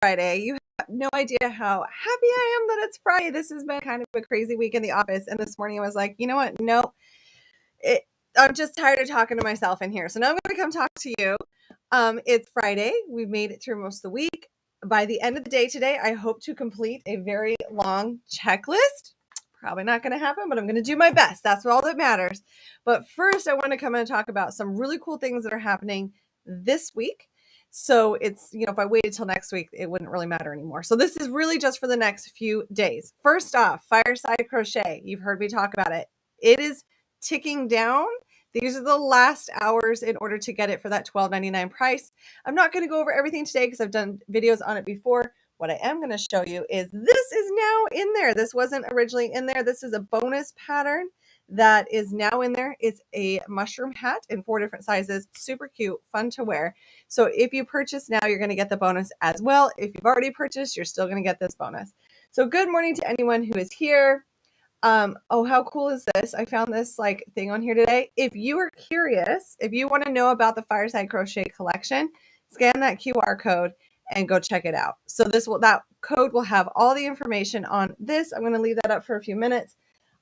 Friday. You have no idea how happy I am that it's Friday. This has been kind of a crazy week in the office. And this morning I was like, you know what? No, I'm just tired of talking to myself in here. So now I'm going to come talk to you. It's Friday. We've made it through most of the week. By the end of the day today, I hope to complete a very long checklist. Probably not going to happen, but I'm going to do my best. That's all that matters. But first, I want to come and talk about some really cool things that are happening this week. So it's, if I waited till next week, it wouldn't really matter anymore. So this is really just for the next few days. First off, Fireside Crochet. You've heard me talk about it. It is ticking down. These are the last hours in order to get it for that $12.99 price. I'm not going to go over everything today because I've done videos on it before. What I am going to show you is this is now in there. This wasn't originally in there. This is a bonus pattern that is now in there. It's a mushroom hat in 4 different sizes. Super cute, fun to wear. So if you purchase now, you're going to get the bonus as well. If you've already purchased, you're still going to get this bonus. So good morning to anyone who is here. Oh, how cool is this? I found this thing on here today. If you are curious, if you want to know about the Fireside Crochet collection, scan that QR code and go check it out. So that code will have all the information on this. I'm going to leave that up for a few minutes.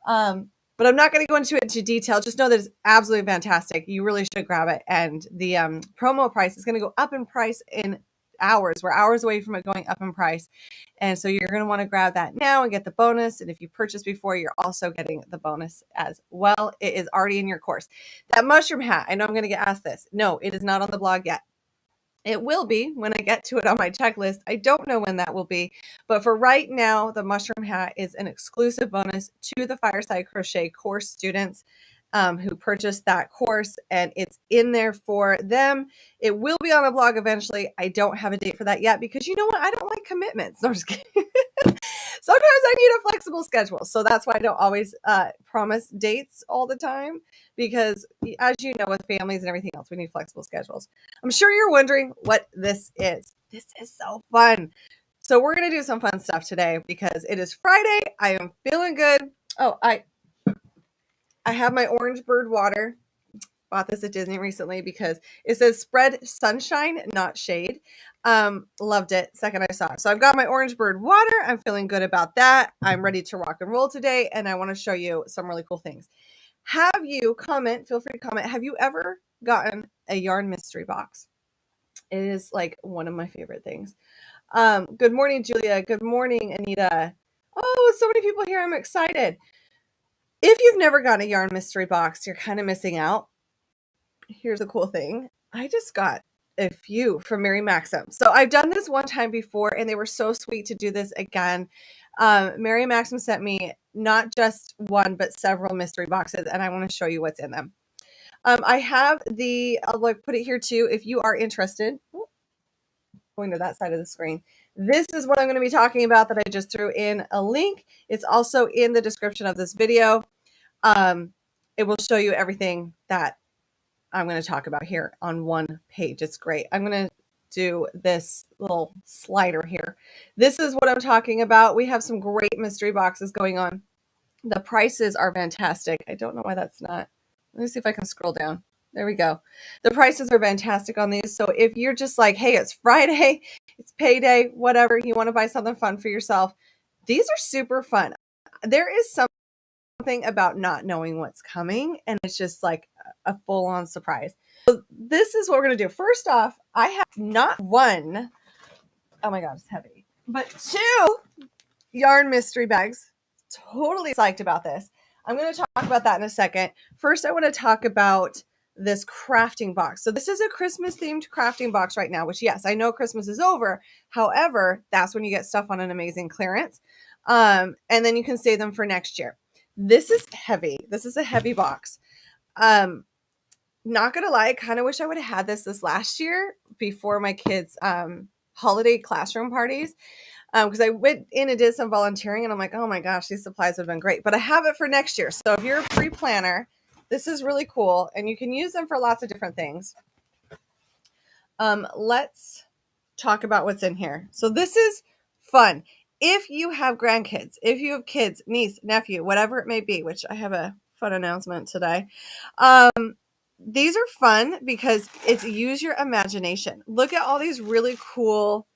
But I'm not going to go into it into detail. Just know that it's absolutely fantastic. You really should grab it. And the promo price is going to go up in price in hours. We're hours away from it going up in price. And so you're going to want to grab that now and get the bonus. And if you purchase before, you're also getting the bonus as well. It is already in your course. That mushroom hat, I know I'm going to get asked this. No, it is not on the blog yet. It will be when I get to it on my checklist. I don't know when that will be, but for right now, the mushroom hat is an exclusive bonus to the Fireside Crochet Course students who purchased that course, and it's in there for them. It will be on a blog eventually. I don't have a date for that yet because you know what? I don't like commitments. No, I'm just kidding. Sometimes I need a flexible schedule. So that's why I don't always promise dates all the time because as you know, with families and everything else, we need flexible schedules. I'm sure you're wondering what this is. This is so fun. So we're going to do some fun stuff today because it is Friday. I am feeling good. Oh, I have my orange bird water. Bought this at Disney recently because it says spread sunshine, not shade. Loved it second I saw it. So I've got my orange bird water. I'm feeling good about that. I'm ready to rock and roll today. And I want to show you some really cool things. Feel free to comment. Have you ever gotten a yarn mystery box? It is one of my favorite things. Good morning, Julia. Good morning, Anita. Oh, so many people here. I'm excited. If you've never gotten a yarn mystery box, you're kind of missing out. Here's a cool thing. I just got a few from Maxim. So I've done this one time before and they were so sweet to do this again. Maxim sent me not just one, but several mystery boxes and I want to show you what's in them. I have I'll put it here too. If you are interested, going to that side of the screen. This is what I'm going to be talking about that I just threw in a link. It's also in the description of this video. It will show you everything that I'm going to talk about here on one page. It's great. I'm going to do this little slider here. This is what I'm talking about. We have some great mystery boxes going on. The prices are fantastic. I don't know why that's not. Let me see if I can scroll down. There we go. The prices are fantastic on these. So if you're just like, hey, it's Friday, it's payday, whatever, you want to buy something fun for yourself, these are super fun. There is something about not knowing what's coming, and it's just like a full-on surprise. So this is what we're going to do. First off, I have not one, oh my God, it's heavy, but 2 yarn mystery bags. Totally psyched about this. I'm going to talk about that in a second. First, I want to talk about this crafting box. So this is a Christmas themed crafting box right now, which yes, I know Christmas is over. However, that's when you get stuff on an amazing clearance. And then you can save them for next year. This is heavy. This is a heavy box. Not gonna lie, I kind of wish I would have had this last year before my kids' holiday classroom parties. Because I went in and did some volunteering and I'm like, oh my gosh, these supplies would have been great. But I have it for next year. So if you're a pre-planner, this is really cool. And you can use them for lots of different things. Let's talk about what's in here. So this is fun. If you have grandkids, if you have kids, niece, nephew, whatever it may be, which I have a fun announcement today. These are fun because it's use your imagination. Look at all these really cool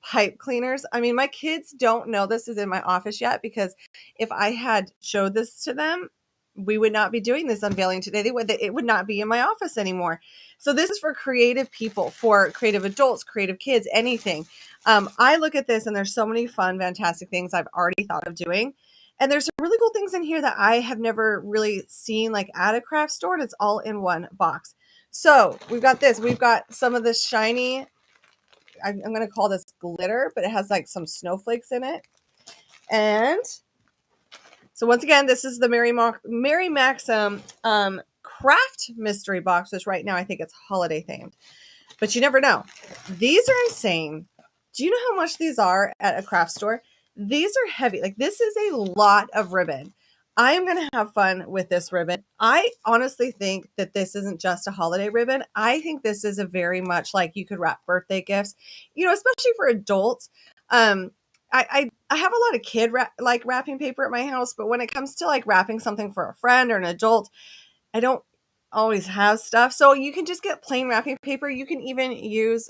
pipe cleaners. I mean, my kids don't know this is in my office yet, because if I had showed this to them, we would not be doing this unveiling today. It would not be in my office anymore. So this is for creative people, for creative adults, creative kids, anything. I look at this and there's so many fun, fantastic things I've already thought of doing. And there's some really cool things in here that I have never really seen like at a craft store, and it's all in one box. So we've got this. We've got some of this shiny, I'm going to call this glitter, but it has like some snowflakes in it. And so once again, this is the Mary Maxim craft mystery box, which right now I think it's holiday themed, but you never know. These are insane. Do you know how much these are at a craft store? These are heavy. Like, this is a lot of ribbon. I am going to have fun with this ribbon. I honestly think that this isn't just a holiday ribbon. I think this is a very much like you could wrap birthday gifts, you know, especially for adults. I have a lot of kid wrapping paper at my house, but when it comes to like wrapping something for a friend or an adult, I don't always have stuff. So you can just get plain wrapping paper. You can even use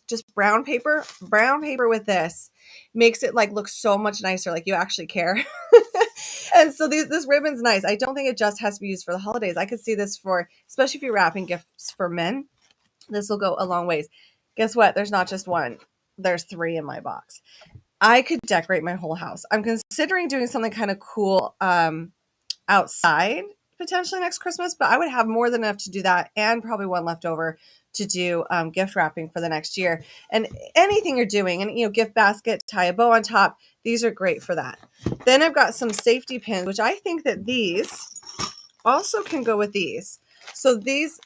just brown paper. Brown paper with this makes it like look so much nicer, like you actually care. And so this ribbon's nice. I don't think it just has to be used for the holidays. I could see this for, especially if you're wrapping gifts for men, this will go a long ways. Guess what? There's not just one. There's 3 in my box. I could decorate my whole house. I'm considering doing something kind of cool outside potentially next Christmas, but I would have more than enough to do that, and probably one left over to do gift wrapping for the next year. And anything you're doing, and you know, gift basket, tie a bow on top, these are great for that. Then I've got some safety pins, which I think that these also can go with these. So this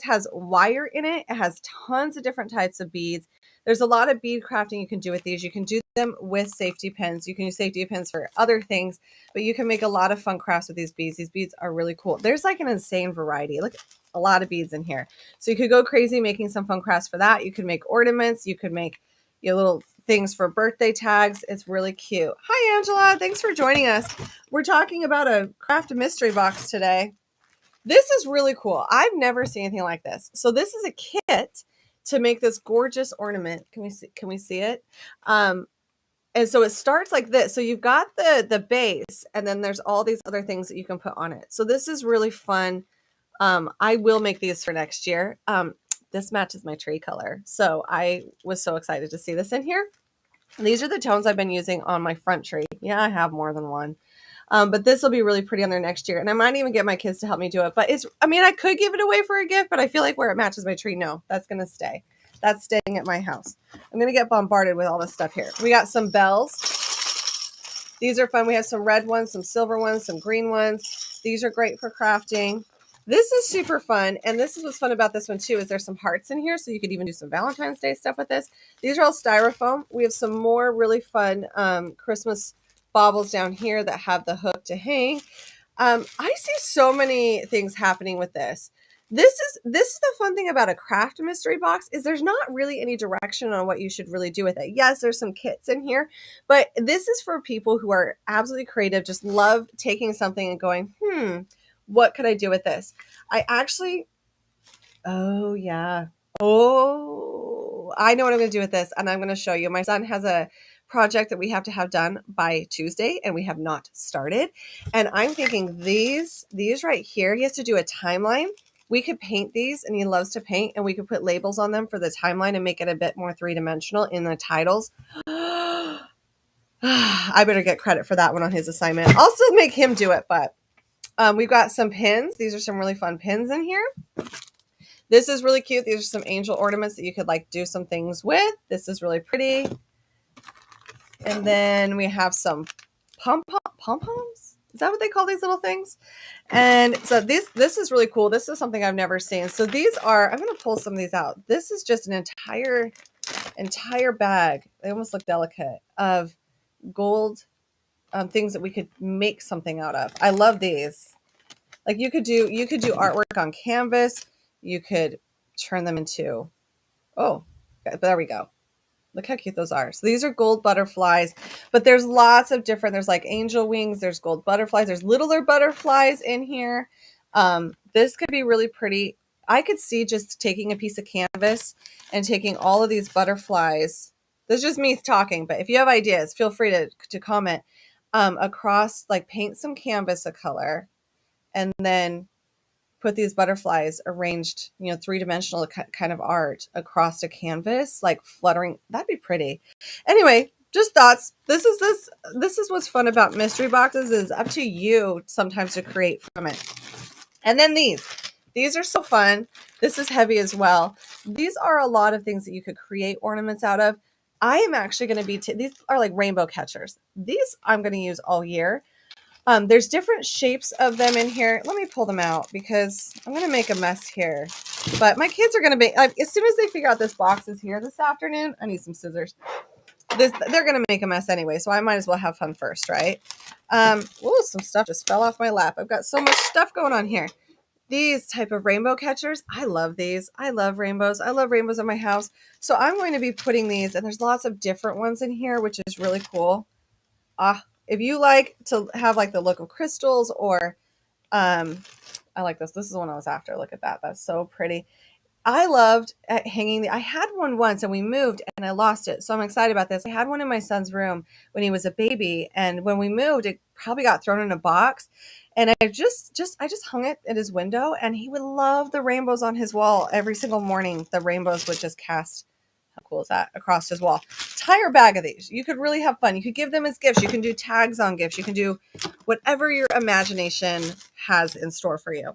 has wire in it. It has tons of different types of beads. There's a lot of bead crafting you can do with these. You can do them with safety pins. You can use safety pins for other things, but you can make a lot of fun crafts with these beads. These beads are really cool. There's like an insane variety. Look, a lot of beads in here. So you could go crazy making some fun crafts for that. You could make ornaments. You could make your little things for birthday tags. It's really cute. Hi, Angela. Thanks for joining us. We're talking about a craft mystery box today. This is really cool. I've never seen anything like this. So this is a kit to make this gorgeous ornament. Can we see it? And so it starts like this. So you've got the base, and then there's all these other things that you can put on it. So this is really fun. I will make these for next year. This matches my tree color. So I was so excited to see this in here. And these are the tones I've been using on my front tree. Yeah, I have more than one. But this will be really pretty on there next year. And I might even get my kids to help me do it. But I could give it away for a gift, but I feel like where it matches my tree, no, that's going to stay. That's staying at my house. I'm going to get bombarded with all this stuff here. We got some bells. These are fun. We have some red ones, some silver ones, some green ones. These are great for crafting. This is super fun. And this is what's fun about this one too, is there's some hearts in here. So you could even do some Valentine's Day stuff with this. These are all styrofoam. We have some more really fun Christmas baubles down here that have the hook to hang. I see so many things happening with this. This is the fun thing about a craft mystery box, is there's not really any direction on what you should really do with it. Yes, there's some kits in here, but this is for people who are absolutely creative, just love taking something and going, what could I do with this? Oh yeah. Oh, I know what I'm going to do with this, and I'm going to show you. My son has a project that we have to have done by Tuesday, and we have not started. And I'm thinking these right here, he has to do a timeline. We could paint these, and he loves to paint, and we could put labels on them for the timeline and make it a bit more three-dimensional in the titles. I better get credit for that one on his assignment. I'll still make him do it, but we've got some pins. These are some really fun pins in here. This is really cute. These are some angel ornaments that you could like do some things with. This is really pretty. And then we have some pom-poms. Is that what they call these little things? And so this is really cool. This is something I've never seen. So these are, I'm going to pull some of these out. This is just an entire bag. They almost look delicate, of gold things that we could make something out of. I love these. Like you could do artwork on canvas. You could turn them into, oh, there we go. Look how cute those are. So these are gold butterflies, but there's lots of different, there's like angel wings, there's gold butterflies, there's littler butterflies in here. This could be really pretty. I could see just taking a piece of canvas and taking all of these butterflies This is just me talking, but if you have ideas, feel free to comment. Across, like paint some canvas a color and then put these butterflies arranged, you know, three-dimensional kind of art across a canvas, like fluttering. That'd be pretty. Anyway, just thoughts. This is what's fun about mystery boxes, is up to you sometimes to create from it. And then these are so fun. This is heavy as well. These are a lot of things that you could create ornaments out of. I am actually going to be, these are like rainbow catchers. These I'm going to use all year. There's different shapes of them in here. Let me pull them out because I'm going to make a mess here. But my kids are going to be, as soon as they figure out this box is here this afternoon, I need some scissors. They're going to make a mess anyway, so I might as well have fun first, right? Oh, some stuff just fell off my lap. I've got so much stuff going on here. These type of rainbow catchers, I love these. I love rainbows. I love rainbows in my house. So I'm going to be putting these, and there's lots of different ones in here, which is really cool. If you like to have like the look of crystals, or I like this. This is the one I was after. Look at that. That's so pretty. I loved hanging. I had one once and we moved and I lost it. So I'm excited about this. I had one in my son's room when he was a baby. And when we moved, it probably got thrown in a box. And I just hung it at his window, and he would love the rainbows on his wall. Every single morning, the rainbows would just cast, how cool is that, across his wall. Entire bag of these. You could really have fun. You could give them as gifts. You can do tags on gifts. You can do whatever your imagination has in store for you.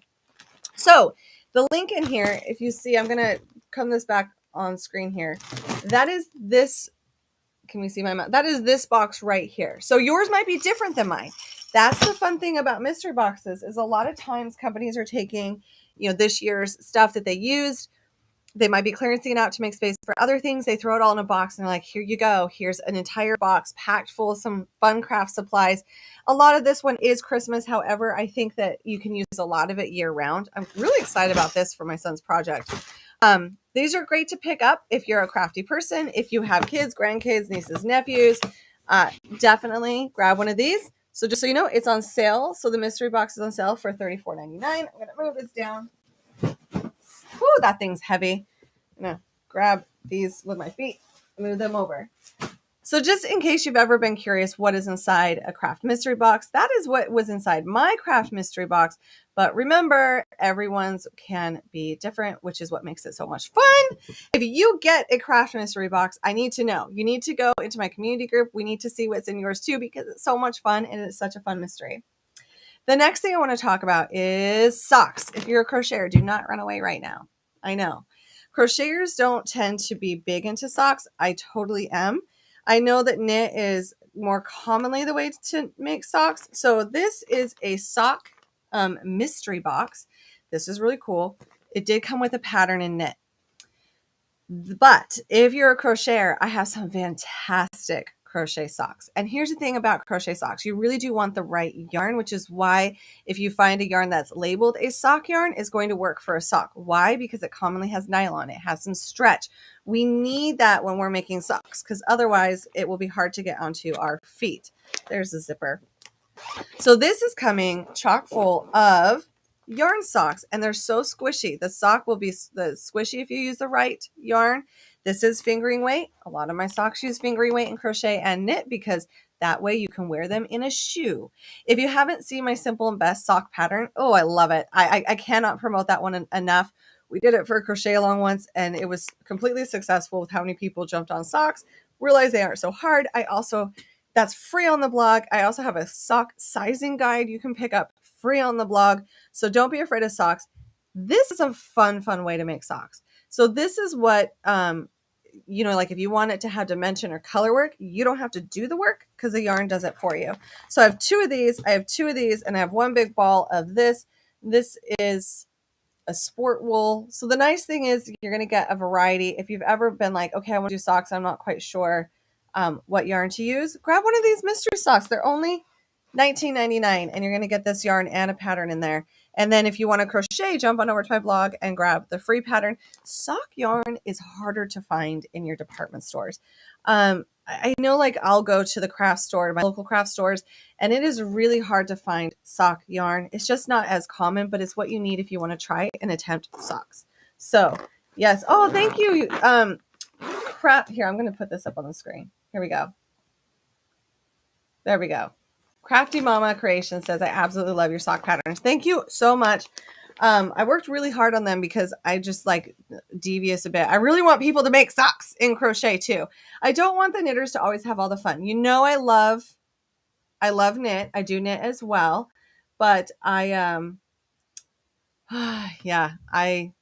So the link in here, if you see, I'm going to come this back on screen here. That is this. Can we see my mouth? That is this box right here. So yours might be different than mine. That's the fun thing about mystery boxes, is a lot of times companies are taking, you know, this year's stuff that they used. They might be clearancing it out to make space for other things. They throw it all in a box and they're like, here you go. Here's an entire box packed full of some fun craft supplies. A lot of this one is Christmas. However, I think that you can use a lot of it year round. I'm really excited about this for my son's project. These are great to pick up if you're a crafty person. If you have kids, grandkids, nieces, nephews, definitely grab one of these. So just so you know, it's on sale. So the mystery box is on sale for $34.99. I'm going to move this down. Whew, that thing's heavy. I'm going to grab these with my feet, move them over. So just in case you've ever been curious what is inside a craft mystery box, that is what was inside my craft mystery box. But remember, everyone's can be different, which is what makes it so much fun. If you get a craft mystery box, I need to know. You need to go into my community group. We need to see what's in yours too, because it's so much fun and it's such a fun mystery. The next thing I want to talk about is socks. If you're a crocheter, do not run away right now. I know. Crocheters don't tend to be big into socks. I totally am. I know that knit is more commonly the way to make socks. So this is a sock mystery box. This is really cool. It did come with a pattern in knit. But if you're a crocheter, I have some fantastic crochet socks. And here's the thing about crochet socks. You really do want the right yarn, which is why if you find a yarn that's labeled a sock yarn, is going to work for a sock. Why? Because it commonly has nylon. It has some stretch. We need that when we're making socks, because otherwise it will be hard to get onto our feet. There's the zipper. So this is coming chock full of yarn socks, and they're so squishy. The sock will be squishy if you use the right yarn. This is fingering weight. A lot of my socks use fingering weight in crochet and knit because that way you can wear them in a shoe. If you haven't seen my simple and best sock pattern, oh, I love it. I cannot promote that one enough. We did it for a crochet along once, and it was completely successful with how many people jumped on socks, realized they aren't so hard. That's free on the blog. I also have a sock sizing guide you can pick up free on the blog. So don't be afraid of socks. This is a fun way to make socks. So this is what, like if you want it to have dimension or color work, you don't have to do the work because the yarn does it for you. So I have two of these, and I have one big ball of this. This is a sport wool. So the nice thing is you're going to get a variety. If you've ever been like, okay, I want to do socks, I'm not quite sure what yarn to use, grab one of these mystery socks. They're only $19.99, and you're going to get this yarn and a pattern in there. And then if you want to crochet, jump on over to my blog and grab the free pattern. Sock yarn is harder to find in your department stores. I know, like, I'll go to the craft store, my local craft stores, and it is really hard to find sock yarn. It's just not as common, but it's what you need if you want to try and attempt socks. So yes. Oh, thank you. crap. Here, I'm going to put this up on the screen. Here we go. There we go. Crafty Mama Creation says, I absolutely love your sock patterns. Thank you so much. I worked really hard on them because I just like devious a bit. I really want people to make socks in crochet too. I don't want the knitters to always have all the fun. You know, I love knit. I do knit as well, but yeah, I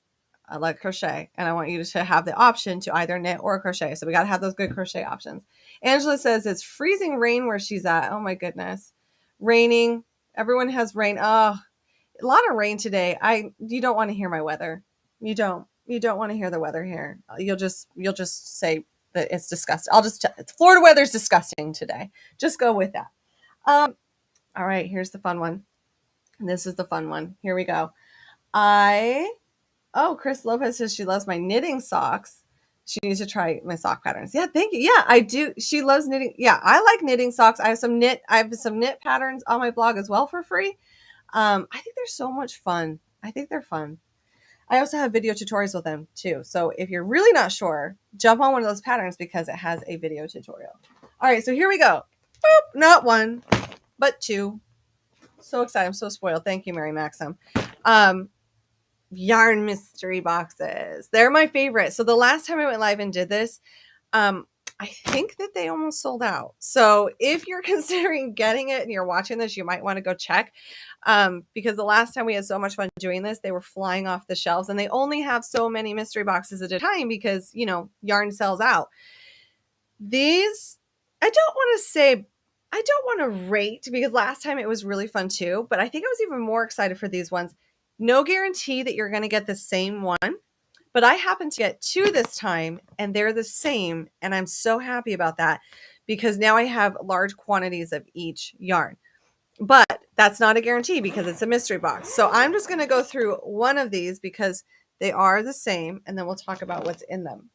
like crochet, and I want you to have the option to either knit or crochet. So we got to have those good crochet options. Angela says it's freezing rain where she's at. Oh my goodness. Raining. Everyone has rain. Oh, a lot of rain today. You don't want to hear my weather. You don't want to hear the weather here. You'll just say that it's disgusting. Florida weather's disgusting today. Just go with that. All right, here's the fun one. This is the fun one. Here we go. Chris Lopez says she loves my knitting socks. She needs to try my sock patterns. Yeah, thank you. Yeah, I do. She loves knitting. Yeah, I like knitting socks. I have some knit patterns on my blog as well for free. I think they're so much fun. I think they're fun. I also have video tutorials with them too. So if you're really not sure, jump on one of those patterns because it has a video tutorial. All right, so here we go. Boop, not one, but two. So excited. I'm so spoiled. Thank you, Mary Maxim. Yarn mystery boxes. They're my favorite. So the last time I went live and did this, I think that they almost sold out. So if you're considering getting it and you're watching this, you might want to go check, because the last time we had so much fun doing this, they were flying off the shelves, and they only have so many mystery boxes at a time because, you know, yarn sells out. These, I don't want to rate because last time it was really fun too, but I think I was even more excited for these ones. No guarantee that you're going to get the same one, but I happen to get two this time and they're the same. And I'm so happy about that because now I have large quantities of each yarn, but that's not a guarantee because it's a mystery box. So I'm just going to go through one of these because they are the same. And then we'll talk about what's in them.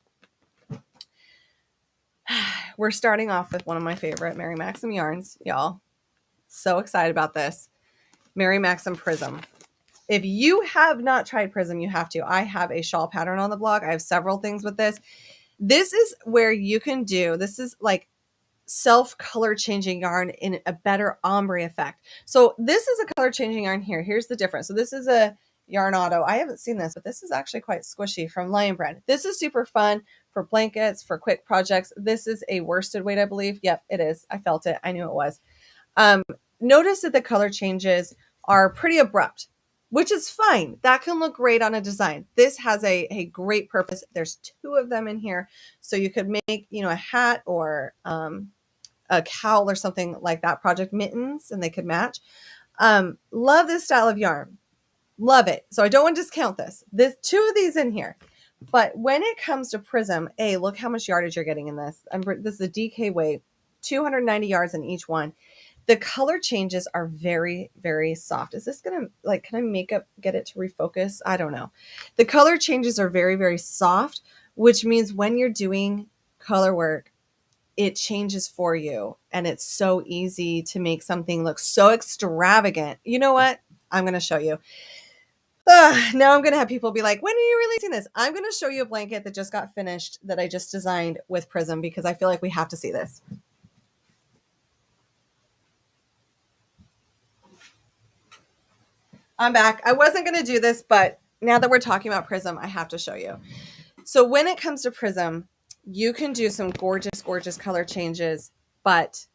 We're starting off with one of my favorite Mary Maxim yarns, y'all. So excited about this. Mary Maxim Prism. If you have not tried Prism, you have to. I have a shawl pattern on the blog. I have several things with this. This is where you can do, this is like self color changing yarn in a better ombre effect. So this is a color changing yarn here. Here's the difference. So this is a Yarn Auto. I haven't seen this, but this is actually quite squishy from Lion Brand. This is super fun for blankets, for quick projects. This is a worsted weight, I believe. Yep, it is. I felt it. I knew it was. Notice that the color changes are pretty abrupt, which is fine. That can look great on a design. This has a great purpose. There's two of them in here. So you could make, you know, a hat or a cowl or something like that, project mittens, and they could match. Love this style of yarn. Love it. So I don't want to discount this. There's two of these in here. But when it comes to Prism, look how much yardage you're getting in this. This is a DK weight, 290 yards in each one. The color changes are very, very soft. Is this going to, like, can I get it to refocus? I don't know. The color changes are very, very soft, which means when you're doing color work, it changes for you. And it's so easy to make something look so extravagant. You know what? I'm going to show you. Now I'm going to have people be like, when are you releasing this? I'm going to show you a blanket that just got finished that I just designed with Prism because I feel like we have to see this. I'm back. I wasn't going to do this, but now that we're talking about Prism, I have to show you. So when it comes to Prism, you can do some gorgeous, gorgeous color changes, but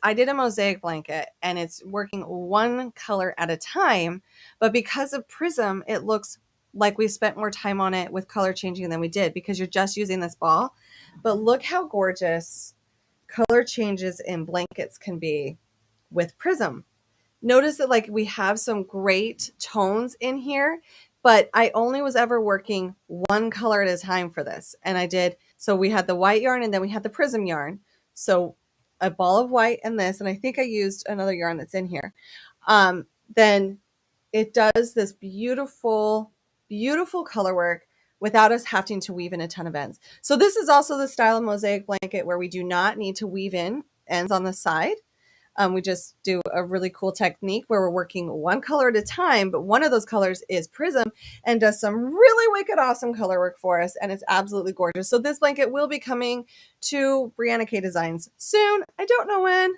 I did a mosaic blanket and it's working one color at a time, but because of Prism, it looks like we spent more time on it with color changing than we did because you're just using this ball. But look how gorgeous color changes in blankets can be with Prism. Notice that like we have some great tones in here, but I only was ever working one color at a time for this. And I did, so we had the white yarn and then we had the Prism yarn. So a ball of white and this, and I think I used another yarn that's in here. Then it does this beautiful, beautiful color work without us having to weave in a ton of ends. So this is also the style of mosaic blanket where we do not need to weave in ends on the side. We just do a really cool technique where we're working one color at a time, but one of those colors is Prism and does some really wicked awesome color work for us, and it's absolutely gorgeous. So this blanket will be coming to Brianna K Designs soon. I don't know when.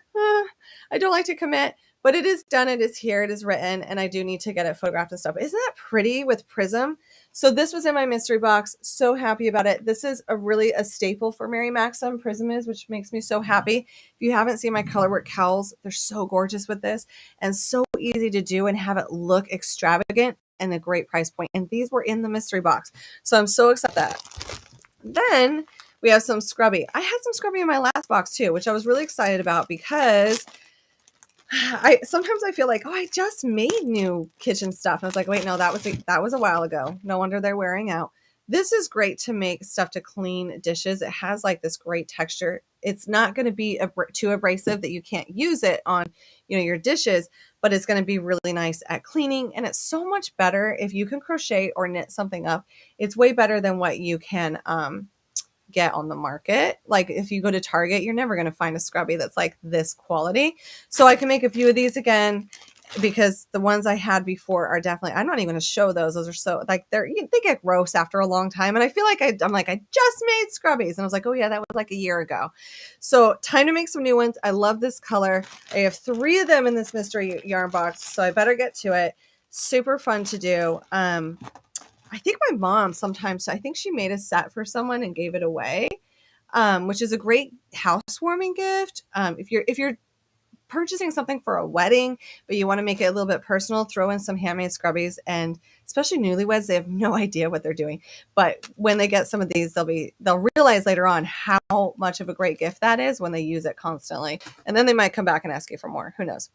I don't like to commit, but it is done. It is here. It is written, and I do need to get it photographed and stuff. Isn't that pretty with Prism? So this was in my mystery box. So happy about it. This is a staple for Mary Maxim. Prism is, which makes me so happy. If you haven't seen my colorwork cowls, they're so gorgeous with this and so easy to do and have it look extravagant and a great price point. And these were in the mystery box. So I'm so excited about that. Then we have some scrubby. I had some scrubby in my last box too, which I was really excited about because sometimes I feel like, oh, I just made new kitchen stuff. And I was like, wait, no, that was a while ago. No wonder they're wearing out. This is great to make stuff to clean dishes. It has like this great texture. It's not going to be too abrasive that you can't use it on, your dishes, but it's going to be really nice at cleaning. And it's so much better if you can crochet or knit something up. It's way better than what you can, get on the market. Like if you go to Target, you're never going to find a scrubby that's like this quality. So I can make a few of these again because the ones I had before are definitely, I'm not even going to show those. Those are so like they get gross after a long time. And I feel like I'm like, I just made scrubbies. And I was like, oh yeah, that was like a year ago. So time to make some new ones. I love this color. I have 3 of them in this mystery yarn box. So I better get to it. Super fun to do. I think my mom sometimes, I think she made a set for someone and gave it away, which is a great housewarming gift. If you're purchasing something for a wedding, but you want to make it a little bit personal, throw in some handmade scrubbies. And especially newlyweds, they have no idea what they're doing. But when they get some of these, they'll realize later on how much of a great gift that is when they use it constantly. And then they might come back and ask you for more. Who knows?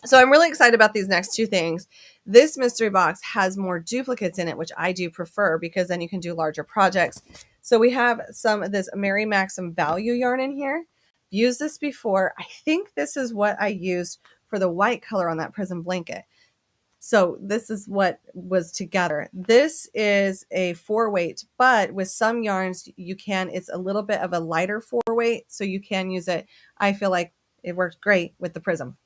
So I'm really excited about these next 2 things. This mystery box has more duplicates in it, which I do prefer because then you can do larger projects. So we have some of this Mary Maxim value yarn in here. Used this before. I think this is what I used for the white color on that Prism blanket. So this is what was together. This is a 4-weight, but with some yarns it's a little bit of a lighter 4-weight, so you can use it. I feel like it works great with the Prism.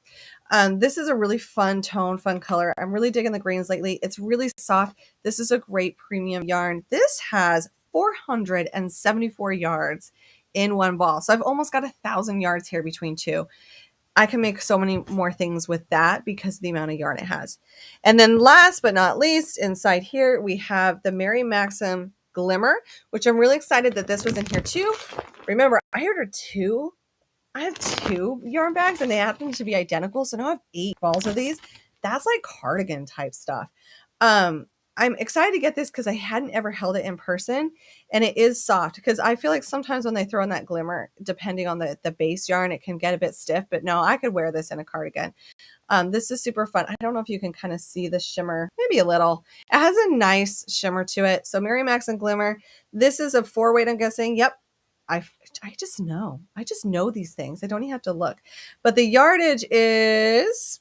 This is a really fun tone, fun color. I'm really digging the greens lately. It's really soft. This is a great premium yarn. This has 474 yards in one ball. So I've almost got 1,000 yards here between 2. I can make so many more things with that because of the amount of yarn it has. And then last but not least, inside here, we have the Mary Maxim Glimmer, which I'm really excited that this was in here too. Remember, I ordered 2. I have 2 yarn bags and they happen to be identical. So now I have 8 balls of these. That's like cardigan type stuff. I'm excited to get this because I hadn't ever held it in person and it is soft because I feel like sometimes when they throw in that glimmer, depending on the base yarn, it can get a bit stiff, but no, I could wear this in a cardigan. This is super fun. I don't know if you can kind of see the shimmer, maybe a little. It has a nice shimmer to it. So Mary Maxim Glimmer, this is a 4-weight, I'm guessing. Yep. I just know. I just know these things. I don't even have to look. But the yardage is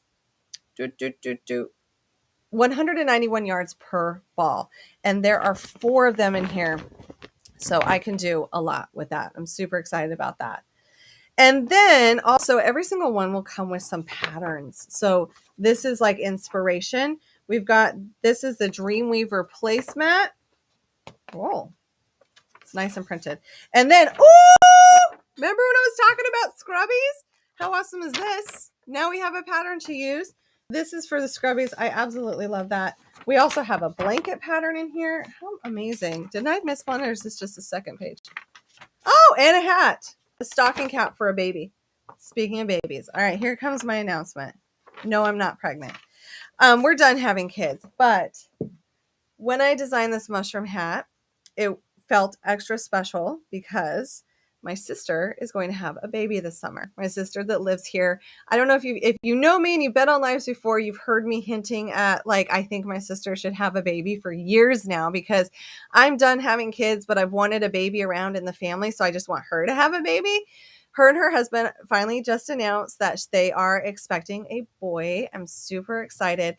191 yards per ball. And there are 4 of them in here. So I can do a lot with that. I'm super excited about that. And then also every single one will come with some patterns. So this is like inspiration. This is the Dreamweaver placemat. Whoa. It's nice and printed. And then, remember when I was talking about scrubbies? How awesome is this? Now we have a pattern to use. This is for the scrubbies. I absolutely love that. We also have a blanket pattern in here. How amazing. Didn't I miss one or is this just the second page? Oh, and a hat. A stocking cap for a baby. Speaking of babies. All right, here comes my announcement. No, I'm not pregnant. We're done having kids. But when I designed this mushroom hat, it felt extra special because my sister is going to have a baby this summer. My sister that lives here. I don't know if you know me and you've been on lives before, you've heard me hinting at like, I think my sister should have a baby for years now because I'm done having kids, but I've wanted a baby around in the family. So I just want her to have a baby. Her and her husband finally just announced that they are expecting a boy. I'm super excited.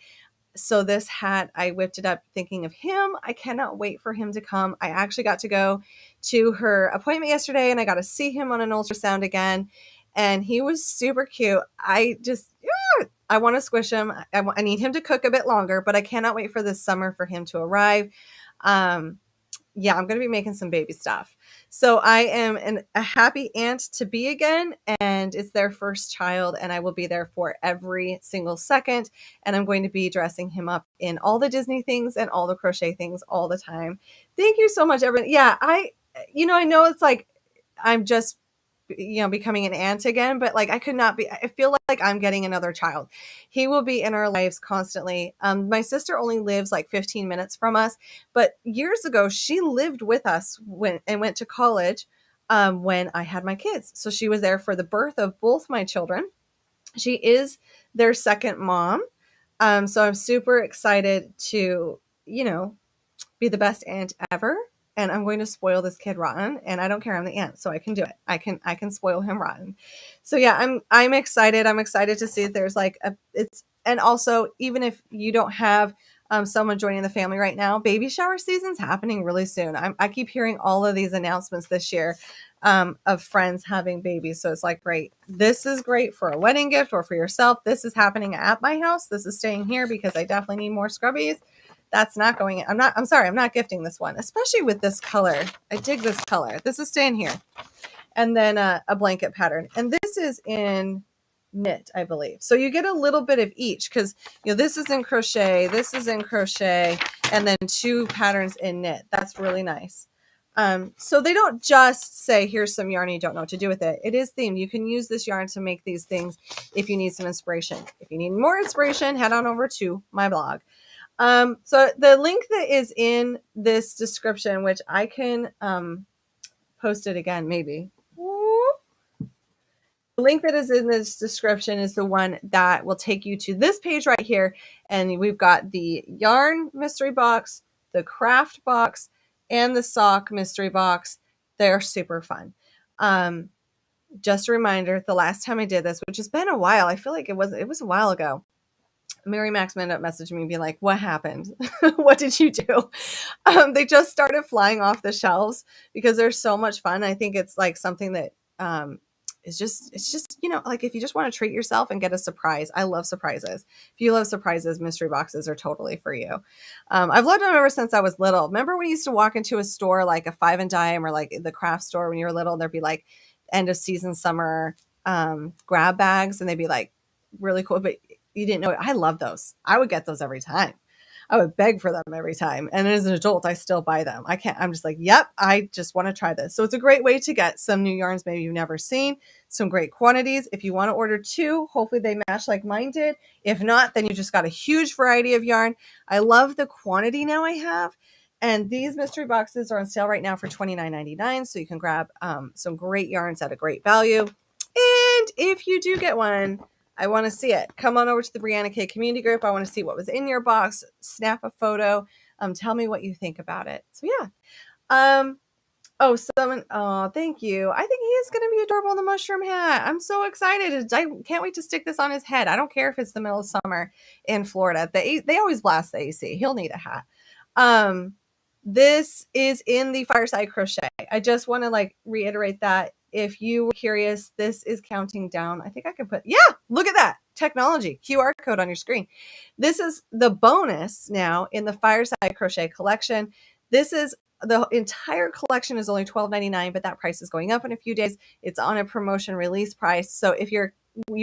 So this hat, I whipped it up thinking of him. I cannot wait for him to come. I actually got to go to her appointment yesterday and I got to see him on an ultrasound again. and he was super cute. I want to squish him. I need him to cook a bit longer, but I cannot wait for this summer for him to arrive. Yeah, I'm going to be making some baby stuff. So I am a happy aunt to be again, and it's their first child, and I will be there for every single second. And I'm going to be dressing him up in all the Disney things and all the crochet things all the time. Thank you so much, everyone. Yeah, I know it's like I'm just becoming an aunt again, but like I could not be. I feel like I'm getting another child. He will be in our lives constantly. My sister only lives like 15 minutes from us, but years ago she lived with us and went to college when I had my kids. So she was there for the birth of both my children. She is their second mom. So I'm super excited to, be the best aunt ever. And I'm going to spoil this kid rotten, and I don't care. I'm the aunt, so I can do it. I can spoil him rotten. So yeah, I'm excited. I'm excited to see if there's and also, even if you don't have someone joining the family right now, baby shower season's happening really soon. I keep hearing all of these announcements this year of friends having babies. So it's like, great. This is great for a wedding gift or for yourself. This is happening at my house. This is staying here because I definitely need more scrubbies. That's not going in. I'm sorry, I'm not gifting this one, especially with this color. I dig this color. This is staying here. And then a blanket pattern. And this is in knit, I believe. So you get a little bit of each because, this is in crochet, this is in crochet, and then 2 patterns in knit. That's really nice. So they don't just say, here's some yarn, you don't know what to do with it. It is themed. You can use this yarn to make these things if you need some inspiration. If you need more inspiration, head on over to my blog. So the link that is in this description, which I can post it again, maybe. The link that is in this description is the one that will take you to this page right here. And we've got the yarn mystery box, the craft box, and the sock mystery box. They're super fun. Just a reminder, the last time I did this, which has been a while, I feel like it was a while ago. Mary Maxim ended up messaging me and being like, what happened? What did you do? They just started flying off the shelves because they're so much fun. I think it's like something that it's just, like if you just want to treat yourself and get a surprise. I love surprises. If you love surprises, mystery boxes are totally for you. I've loved them ever since I was little. Remember when you used to walk into a store like a Five and Dime or like the craft store when you were little, and there'd be like end of season summer grab bags, and they'd be like really cool, but you didn't know it. I love those. I would get those every time. I would beg for them every time. And as an adult, I still buy them. I'm just like, yep, I just want to try this. So it's a great way to get some new yarns maybe you've never seen, some great quantities. If you want to order 2, hopefully they match like mine did. If not, then you just got a huge variety of yarn. I love the quantity now I have. And these mystery boxes are on sale right now for $29.99. So you can grab some great yarns at a great value. And if you do get one, I want to see it. Come on over to the Brianna K community group. I want to see what was in your box. Snap a photo. Tell me what you think about it. So yeah. Oh, thank you. I think he is going to be adorable in the mushroom hat. I'm so excited. I can't wait to stick this on his head. I don't care if it's the middle of summer in Florida. They always blast the AC. He'll need a hat. This is in the Fireside Crochet. I just want to reiterate that. If you were curious, this is counting down. I think I can look at that technology QR code on your screen. This is the bonus now in the Fireside Crochet collection. This is the entire collection is only $12.99, but that price is going up in a few days. It's on a promotion release price. So if you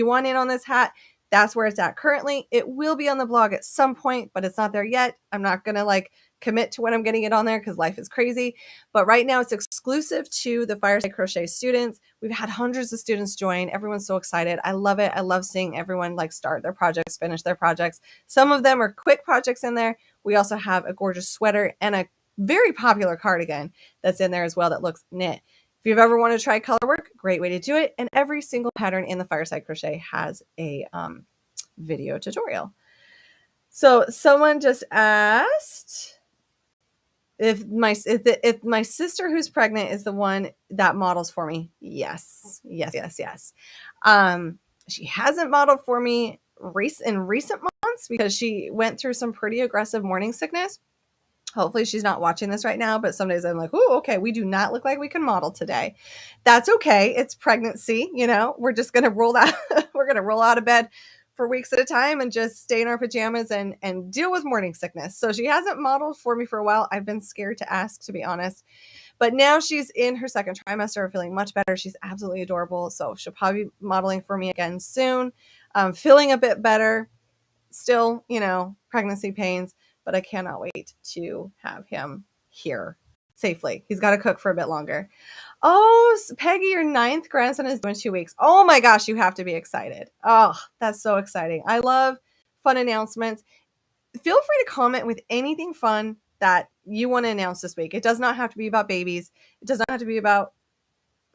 want in on this hat, that's where it's at currently. It will be on the blog at some point, but it's not there yet. I'm not going to commit to when I'm getting it on there because life is crazy. But right now it's exclusive to the Fireside Crochet students. We've had hundreds of students join. Everyone's so excited. I love it. I love seeing everyone start their projects, finish their projects. Some of them are quick projects in there. We also have a gorgeous sweater and a very popular cardigan that's in there as well that looks knit. If you've ever wanted to try color work, great way to do it. And every single pattern in the Fireside Crochet has a video tutorial. So someone just asked if my sister who's pregnant is the one that models for me. Yes. She hasn't modeled for me in recent months because she went through some pretty aggressive morning sickness. Hopefully she's not watching this right now, but some days I'm like, oh, okay, we do not look like we can model today. That's okay. It's pregnancy, you know. We're just gonna roll that, we're gonna roll out of bed for weeks at a time and just stay in our pajamas and deal with morning sickness. So she hasn't modeled for me for a while. I've been scared to ask, to be honest. But now she's in her second trimester, feeling much better. She's absolutely adorable. So she'll probably be modeling for me again soon. Feeling a bit better. Still, you know, pregnancy pains, but I cannot wait to have him here safely. He's got to cook for a bit longer. Oh, Peggy, your 9th grandson is due in 2 weeks. Oh my gosh, you have to be excited. Oh, that's so exciting. I love fun announcements. Feel free to comment with anything fun that you want to announce this week. It does not have to be about babies. It does not have to be about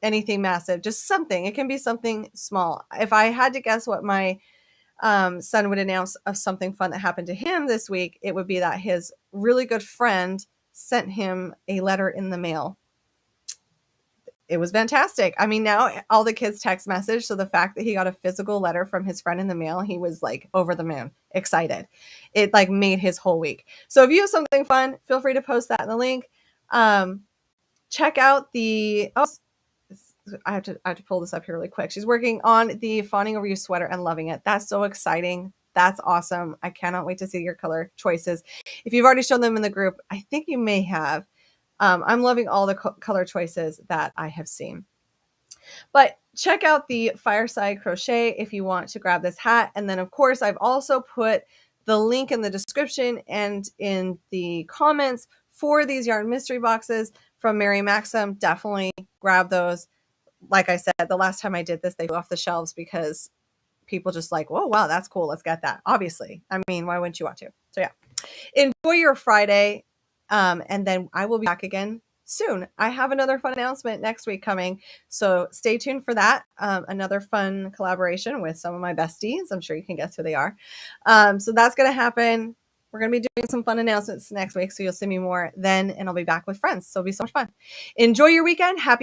anything massive, just something. It can be something small. If I had to guess what my son would announce of something fun that happened to him this week, it would be that his really good friend sent him a letter in the mail. It was fantastic. I mean, now all the kids text message. So the fact that he got a physical letter from his friend in the mail, he was like over the moon, excited. It like made his whole week. So if you have something fun, feel free to post that in the link. Check out the, I have to pull this up here really quick. She's working on the Fawning Over You sweater and loving it. That's so exciting. That's awesome. I cannot wait to see your color choices. If you've already shown them in the group, I think you may have. I'm loving all the color choices that I have seen. But check out the Fireside Crochet if you want to grab this hat. And then, of course, I've also put the link in the description and in the comments for these yarn mystery boxes from Mary Maxim. Definitely grab those. Like I said, the last time I did this, they flew off the shelves because people just like, whoa, wow, that's cool. Let's get that. Obviously. I mean, why wouldn't you want to? So yeah, enjoy your Friday. And then I will be back again soon. I have another fun announcement next week coming. So stay tuned for that. Another fun collaboration with some of my besties. I'm sure you can guess who they are. So that's going to happen. We're going to be doing some fun announcements next week. So you'll see me more then, and I'll be back with friends. So it'll be so much fun. Enjoy your weekend. Happy